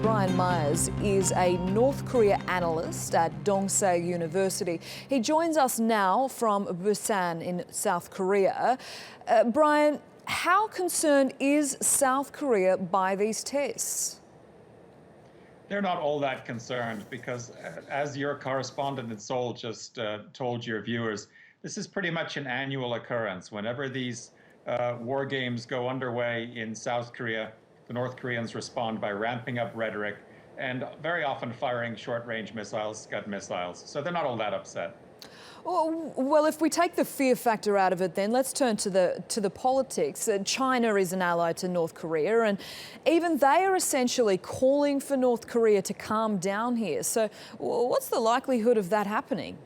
Brian Myers is a North Korea analyst at Dongsae University. He joins us now from Busan in South Korea. Brian, how concerned is South Korea by these tests? They're not all that concerned because, as your correspondent in Seoul just told your viewers, this is pretty much an annual occurrence. Whenever these war games go underway in South Korea, the North Koreans respond by ramping up rhetoric and very often firing short-range missiles, Scud missiles. So they're not all that upset. Well, if we take the fear factor out of it, then let's turn to the politics. China is an ally to North Korea, and even they are essentially calling for North Korea to calm down here. So what's the likelihood of that happening?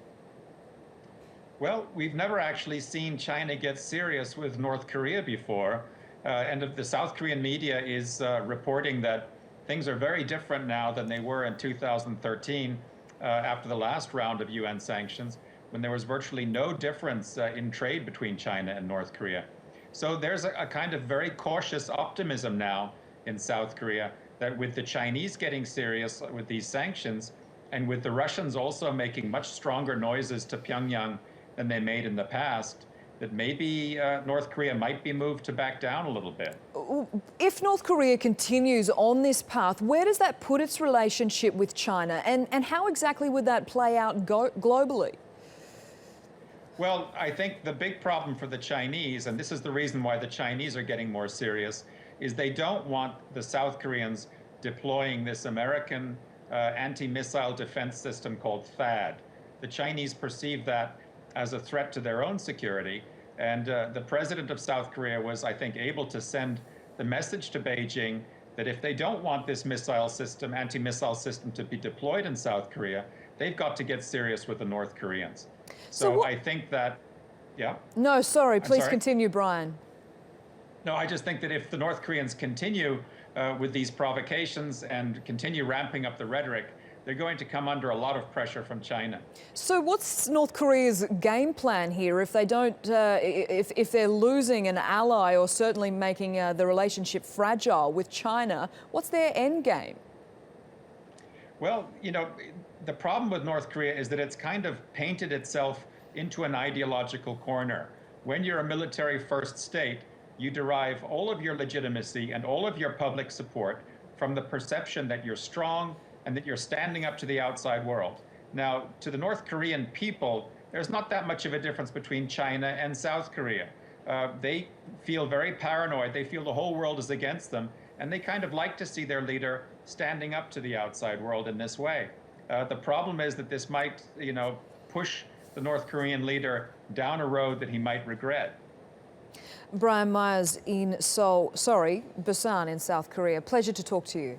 Well, we've never actually seen China get serious with North Korea before. And the South Korean media is reporting that things are very different now than they were in 2013 after the last round of UN sanctions, when there was virtually no difference in trade between China and North Korea. So there's a kind of very cautious optimism now in South Korea that with the Chinese getting serious with these sanctions, and with the Russians also making much stronger noises to Pyongyang than they made in the past, that maybe North Korea might be moved to back down a little bit. If North Korea continues on this path, where does that put its relationship with China? And how exactly would that play out globally? Well, I think the big problem for the Chinese, and this is the reason why the Chinese are getting more serious, is they don't want the South Koreans deploying this American anti-missile defense system called THAAD. The Chinese perceive that as a threat to their own security. And the president of South Korea was, I think, able to send the message to Beijing that if they don't want this missile system, anti-missile system, to be deployed in South Korea, they've got to get serious with the North Koreans. So I think that, yeah? No, sorry, please continue, Brian. No, I just think that if the North Koreans continue with these provocations and continue ramping up the rhetoric, they're going to come under a lot of pressure from China. So what's North Korea's game plan here if they don't, if they're losing an ally or certainly making the relationship fragile with China? What's their end game? Well, you know, the problem with North Korea is that it's kind of painted itself into an ideological corner. When you're a military first state, you derive all of your legitimacy and all of your public support from the perception that you're strong and that you're standing up to the outside world. Now, to the North Korean people, there's not that much of a difference between China and South Korea. They feel very paranoid. They feel the whole world is against them, and they kind of like to see their leader standing up to the outside world in this way. The problem is that this might, push the North Korean leader down a road that he might regret. Brian Myers in Busan in South Korea. Pleasure to talk to you.